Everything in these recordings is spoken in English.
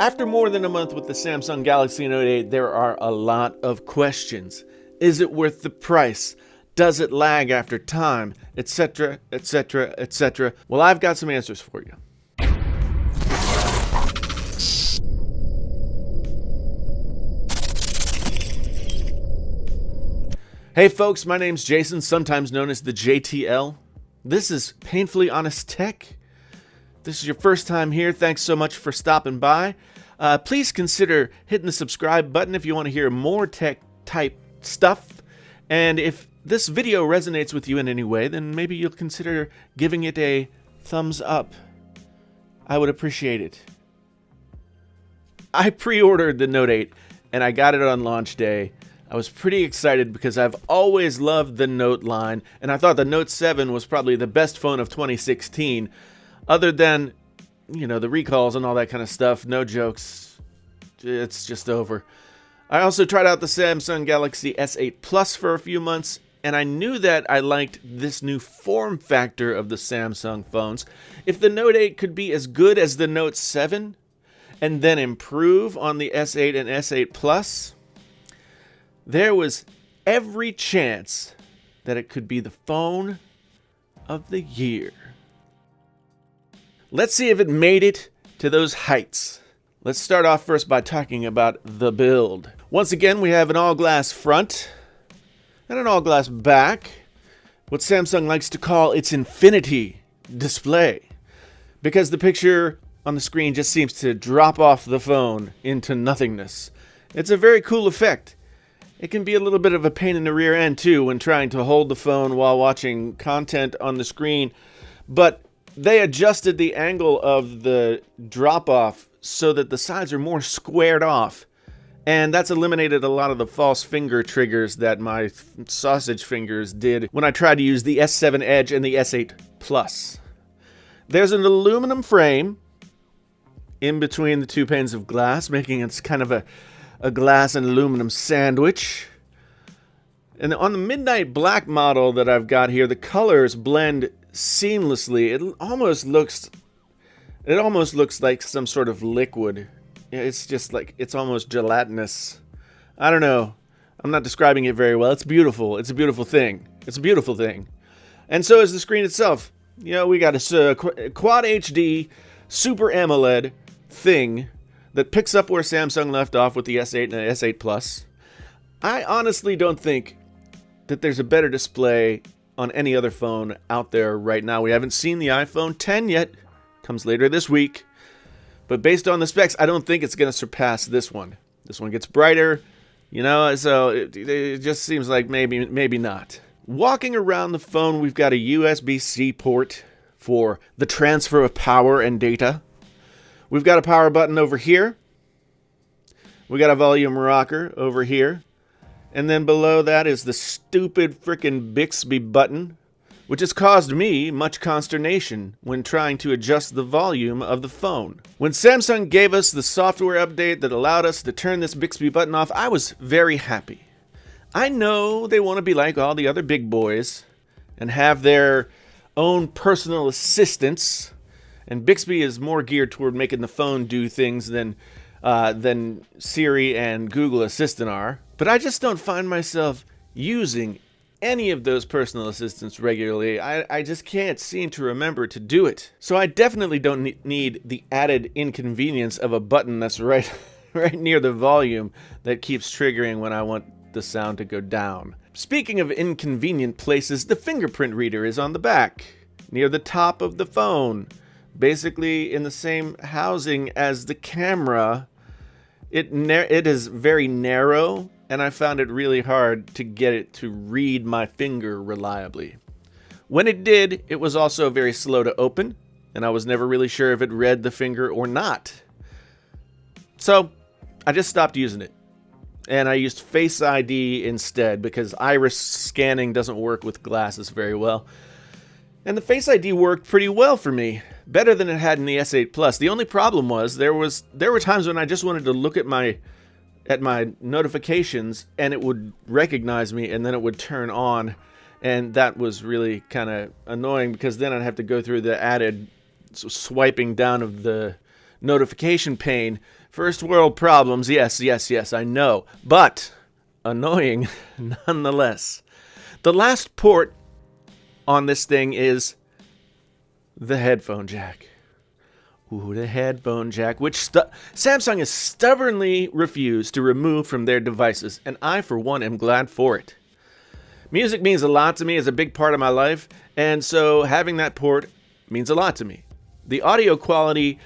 After more than a month with the Samsung Galaxy Note 8, there are a lot of questions. Is it worth the price? Does it lag after time? Etc., etc., etc. Well, I've got some answers for you. Hey folks, my name's Jason, sometimes known as the JTL. This is Painfully Honest Tech. If this is your first time here, thanks so much for stopping by. Please consider hitting the subscribe button if you want to hear more tech type stuff. And if this video resonates with you in any way, then maybe you'll consider giving it a thumbs up. I would appreciate it. I pre-ordered the Note 8 and I got it on launch day. I was pretty excited because I've always loved the Note line, and I thought the Note 7 was probably the best phone of 2016, other than, the recalls and all that kind of stuff. No jokes. It's just over. I also tried out the Samsung Galaxy S8 Plus for a few months, and I knew that I liked this new form factor of the Samsung phones. If the Note 8 could be as good as the Note 7, and then improve on the S8 and S8 Plus, there was every chance that it could be the phone of the year. Let's see if it made it to those heights. Let's start off first by talking about the build. Once again, we have an all-glass front and an all-glass back, what Samsung likes to call its infinity display, because the picture on the screen just seems to drop off the phone into nothingness. It's a very cool effect. It can be a little bit of a pain in the rear end, too, when trying to hold the phone while watching content on the screen. But they adjusted the angle of the drop-off so that the sides are more squared off. And that's eliminated a lot of the false finger triggers that my sausage fingers did when I tried to use the S7 Edge and the S8 Plus. There's an aluminum frame in between the two panes of glass, making it kind of a glass and aluminum sandwich. And on the midnight black model that I've got here, the colors blend seamlessly. It almost looks like some sort of liquid. It's just like, it's almost gelatinous. I don't know. I'm not describing it very well. It's beautiful. It's a beautiful thing. It's a beautiful thing. And so is the screen itself. We got a Quad HD Super AMOLED thing that picks up where Samsung left off with the S8 and the S8 Plus. I honestly don't think that there's a better display on any other phone out there right now. We haven't seen the iPhone X yet. Comes later this week. But based on the specs, I don't think it's going to surpass this one. This one gets brighter, so it just seems like maybe not. Walking around the phone, we've got a USB-C port for the transfer of power and data. We've got a power button over here. We got a volume rocker over here. And then below that is the stupid frickin' Bixby button, which has caused me much consternation when trying to adjust the volume of the phone. When Samsung gave us the software update that allowed us to turn this Bixby button off, I was very happy. I know they want to be like all the other big boys and have their own personal assistants. And Bixby is more geared toward making the phone do things than Siri and Google Assistant are. But I just don't find myself using any of those personal assistants regularly. I just can't seem to remember to do it. So I definitely don't need the added inconvenience of a button that's right near the volume that keeps triggering when I want the sound to go down. Speaking of inconvenient places, the fingerprint reader is on the back, near the top of the phone. Basically in the same housing as the camera. It is very narrow, and I found it really hard to get it to read my finger reliably. When it did, it was also very slow to open, and I was never really sure if it read the finger or not. So I just stopped using it, and I used Face ID instead because iris scanning doesn't work with glasses very well. And the Face ID worked pretty well for me, better than it had in the S8 Plus. The only problem was there were times when I just wanted to look at my notifications and it would recognize me and then it would turn on, and that was really kind of annoying because then I'd have to go through the added swiping down of the notification pane First world problems, yes, I know. But annoying nonetheless. The last port on this thing is the headphone jack. Ooh, the headphone jack, which Samsung has stubbornly refused to remove from their devices, and I, for one, am glad for it. Music means a lot to me, it's a big part of my life, and so having that port means a lot to me. The audio quality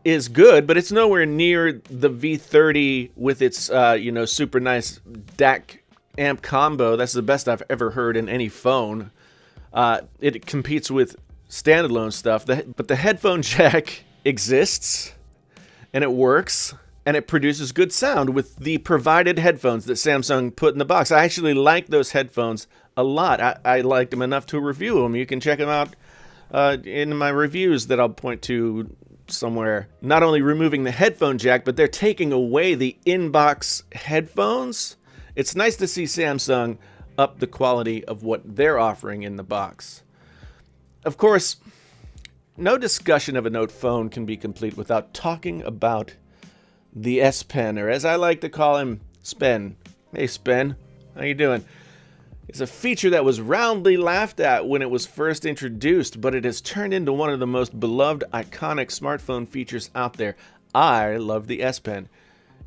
is good, but it's nowhere near the V30 with its, super nice DAC amp combo. That's the best I've ever heard in any phone. It competes with standalone stuff, but the headphone jack exists, and it works, and it produces good sound with the provided headphones that Samsung put in the box. I actually like those headphones a lot. I liked them enough to review them. You can check them out in my reviews that I'll point to somewhere. Not only removing the headphone jack, but they're taking away the in-box headphones. It's nice to see Samsung up the quality of what they're offering in the box. Of course, no discussion of a Note phone can be complete without talking about the S Pen, or as I like to call him, Spen. Hey Spen, how you doing? It's a feature that was roundly laughed at when it was first introduced, but it has turned into one of the most beloved, iconic smartphone features out there. I love the S Pen.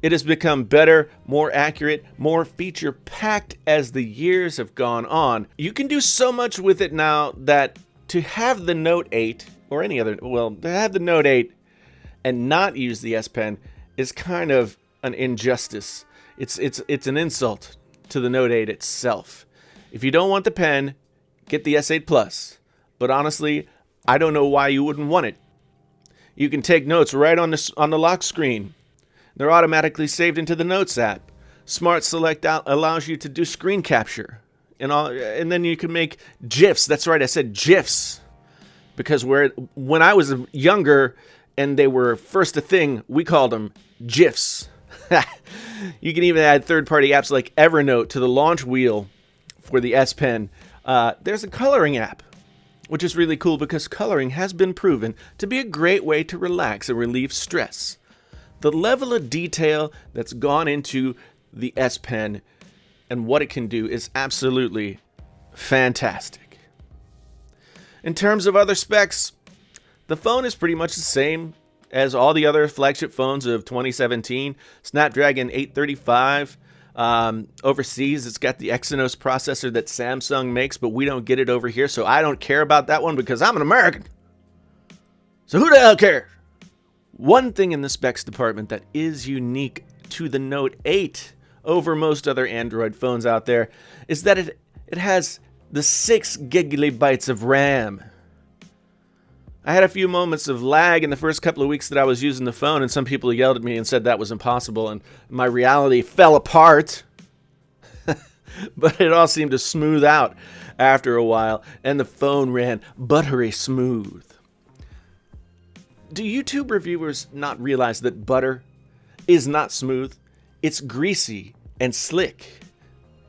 It has become better, more accurate, more feature-packed as the years have gone on. You can do so much with it now that to have the Note 8, or any other, to have the Note 8 and not use the S Pen is kind of an injustice. It's an insult to the Note 8 itself. If you don't want the pen, get the S8 Plus. But honestly, I don't know why you wouldn't want it. You can take notes right on the lock screen. They're automatically saved into the Notes app. Smart Select Out allows you to do screen capture. And then you can make GIFs. That's right, I said GIFs. Because when I was younger and they were first a thing, we called them GIFs. You can even add third-party apps like Evernote to the launch wheel for the S Pen. There's a coloring app, which is really cool because coloring has been proven to be a great way to relax and relieve stress. The level of detail that's gone into the S Pen and what it can do is absolutely fantastic. In terms of other specs, the phone is pretty much the same as all the other flagship phones of 2017. Snapdragon 835. Overseas, it's got the Exynos processor that Samsung makes, but we don't get it over here, so I don't care about that one because I'm an American. So who the hell cares? One thing in the specs department that is unique to the Note 8 over most other Android phones out there is that it has the 6 gigabytes of RAM. I had a few moments of lag in the first couple of weeks that I was using the phone, and some people yelled at me and said that was impossible, and my reality fell apart. But it all seemed to smooth out after a while, and the phone ran buttery smooth. Do YouTube reviewers not realize that butter is not smooth? It's greasy and slick,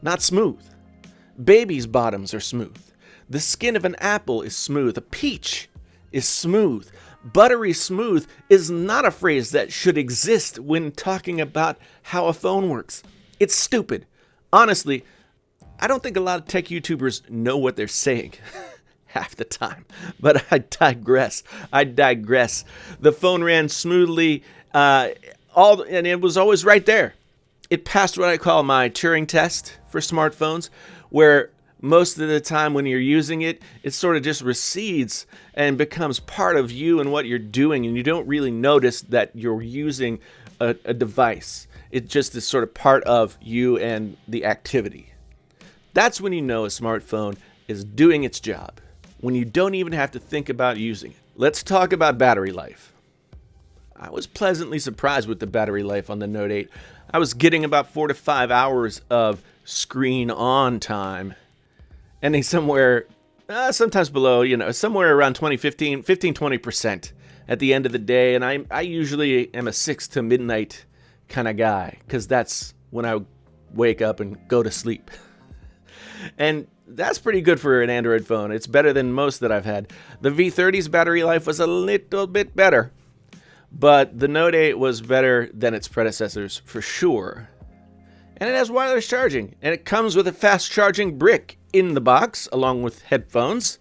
not smooth. Babies' bottoms are smooth. The skin of an apple is smooth. A peach is smooth. Buttery smooth is not a phrase that should exist when talking about how a phone works. It's stupid. Honestly, I don't think a lot of tech YouTubers know what they're saying half the time. But I digress. The phone ran smoothly, and it was always right there. It passed what I call my Turing test for smartphones, where most of the time when you're using it, it sort of just recedes and becomes part of you and what you're doing, and you don't really notice that you're using a device. It just is sort of part of you and the activity. That's when you know a smartphone is doing its job, when you don't even have to think about using it. Let's talk about battery life. I was pleasantly surprised with the battery life on the Note 8. I was getting about 4 to 5 hours of screen on time, ending somewhere, sometimes below, somewhere around 15-20% at the end of the day. And I usually am a 6 to midnight kind of guy, because that's when I wake up and go to sleep. And that's pretty good for an Android phone. It's better than most that I've had. The V30's battery life was a little bit better, But the Note 8 was better than its predecessors for sure. And it has wireless charging, and it comes with a fast charging brick in the box along with headphones.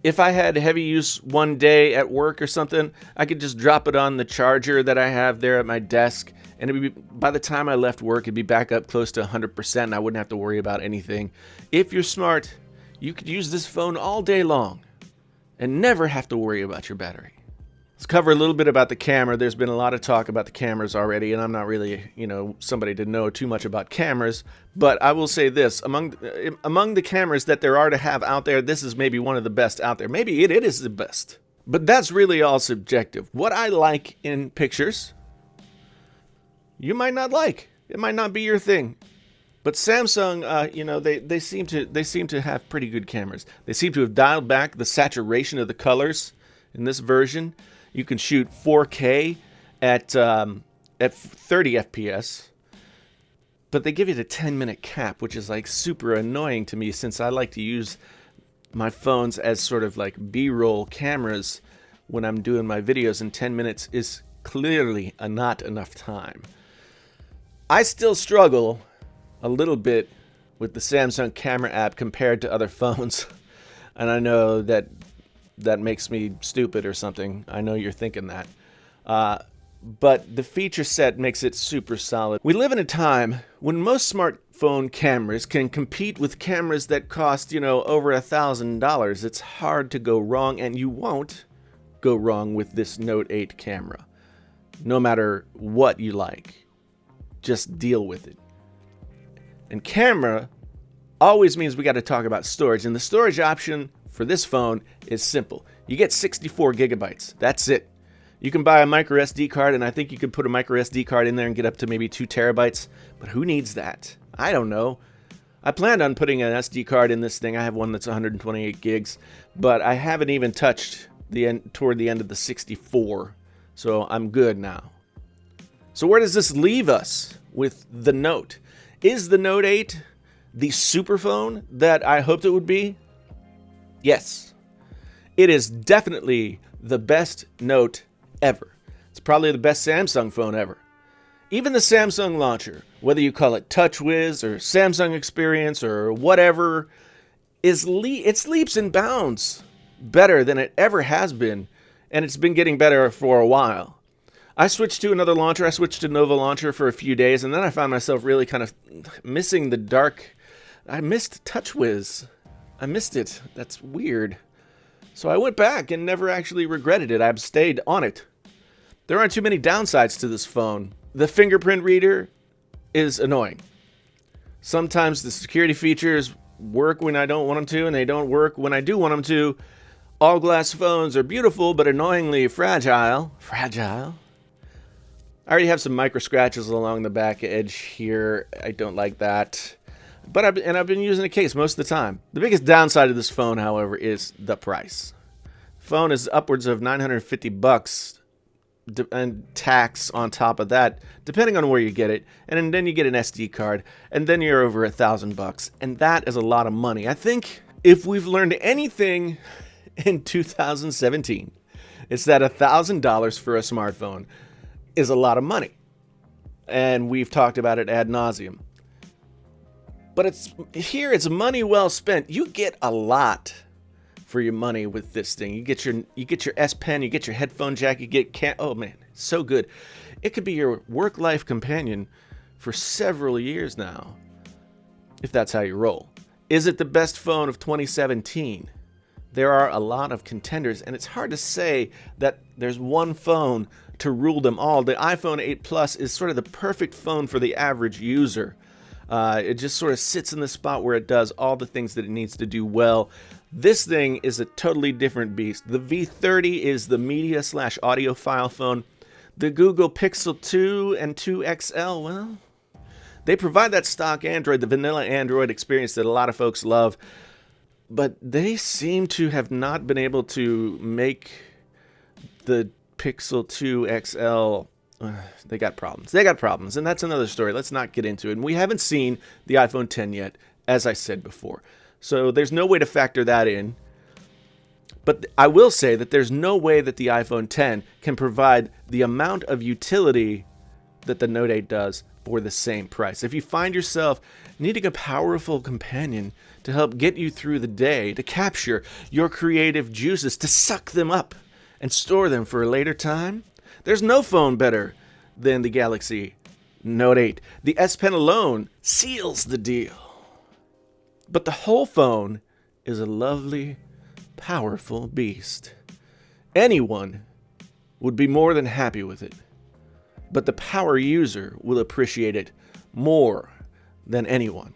If I had heavy use one day at work or something, I could just drop it on the charger that I have there at my desk, and it'd be, by the time I left work, it'd be back up close to 100%, and I wouldn't have to worry about anything. If you're smart, you could use this phone all day long and never have to worry about your battery. Let's cover a little bit about the camera. There's been a lot of talk about the cameras already, and I'm not really, somebody to know too much about cameras, but I will say this. Among the cameras that there are to have out there, this is maybe one of the best out there. Maybe it is the best. But that's really all subjective. What I like in pictures, you might not like. It might not be your thing. But Samsung, they seem to have pretty good cameras. They seem to have dialed back the saturation of the colors in this version. You can shoot 4K at 30 FPS, but they give you the 10-minute cap, which is like super annoying to me since I like to use my phones as sort of like B-roll cameras when I'm doing my videos, and 10 minutes is clearly not enough time. I still struggle a little bit with the Samsung camera app compared to other phones, and I know that makes me stupid or something. I know you're thinking that. But the feature set makes it super solid. We live in a time when most smartphone cameras can compete with cameras that cost, over $1,000. It's hard to go wrong, and you won't go wrong with this Note 8 camera. No matter what you like, just deal with it. And camera always means we got to talk about storage, and the storage option for this phone is simple. You get 64 gigabytes. That's it. You can buy a micro SD card, and I think you could put a micro SD card in there and get up to maybe 2 terabytes. But who needs that? I don't know. I planned on putting an SD card in this thing. I have one that's 128 gigs, but I haven't even touched toward the end of the 64. So I'm good now. So where does this leave us with the Note? Is the Note 8 the super phone that I hoped it would be? Yes, it is definitely the best Note ever. It's probably the best Samsung phone ever. Even the Samsung launcher, whether you call it TouchWiz or Samsung Experience or whatever, it's leaps and bounds better than it ever has been, and it's been getting better for a while. I switched to another launcher. I switched to Nova Launcher for a few days, and then I found myself really kind of missing the dark. I missed TouchWiz. I missed it. That's weird. So I went back and never actually regretted it. I've stayed on it. There aren't too many downsides to this phone. The fingerprint reader is annoying. Sometimes the security features work when I don't want them to, and they don't work when I do want them to. All glass phones are beautiful, but annoyingly fragile. Fragile. I already have some micro scratches along the back edge here. I don't like that. But I've been using a case most of the time. The biggest downside of this phone, however, is the price. The phone is upwards of $950 and tax on top of that, depending on where you get it. And then you get an SD card, and then you're over $1,000, and that is a lot of money. I think if we've learned anything in 2017, it's that $1,000 for a smartphone is a lot of money, and we've talked about it ad nauseum. But it's money well spent. You get a lot for your money with this thing. You get your S Pen, you get your headphone jack, you get oh man, so good. It could be your work-life companion for several years now, if that's how you roll. Is it the best phone of 2017? There are a lot of contenders, and it's hard to say that there's one phone to rule them all. The iPhone 8 Plus is sort of the perfect phone for the average user. It just sort of sits in the spot where it does all the things that it needs to do well. This thing is a totally different beast. The V30 is the media/audiophile phone. The Google Pixel 2 and 2 XL, well, they provide that stock Android, the vanilla Android experience that a lot of folks love. But they seem to have not been able to make the Pixel 2 XL. They got problems, and that's another story. Let's not get into it. And we haven't seen the iPhone 10 yet, as I said before. So there's no way to factor that in. But I will say that there's no way that the iPhone X can provide the amount of utility that the Note 8 does for the same price. If you find yourself needing a powerful companion to help get you through the day, to capture your creative juices, to suck them up and store them for a later time, there's no phone better than the Galaxy Note 8. The S Pen alone seals the deal. But the whole phone is a lovely, powerful beast. Anyone would be more than happy with it, but the power user will appreciate it more than anyone.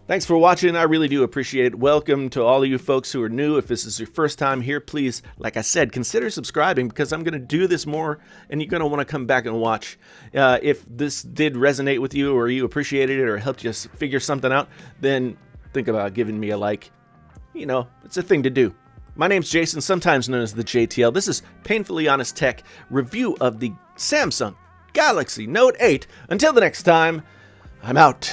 Thanks for watching. I really do appreciate it. Welcome to all of you folks who are new. If this is your first time here, please, like I said, consider subscribing, because I'm going to do this more and you're going to want to come back and watch. If this did resonate with you, or you appreciated it, or helped you figure something out, then think about giving me a like. You know, it's a thing to do. My name's Jason, sometimes known as the JTL. This is Painfully Honest Tech review of the Samsung Galaxy Note 8. Until the next time, I'm out.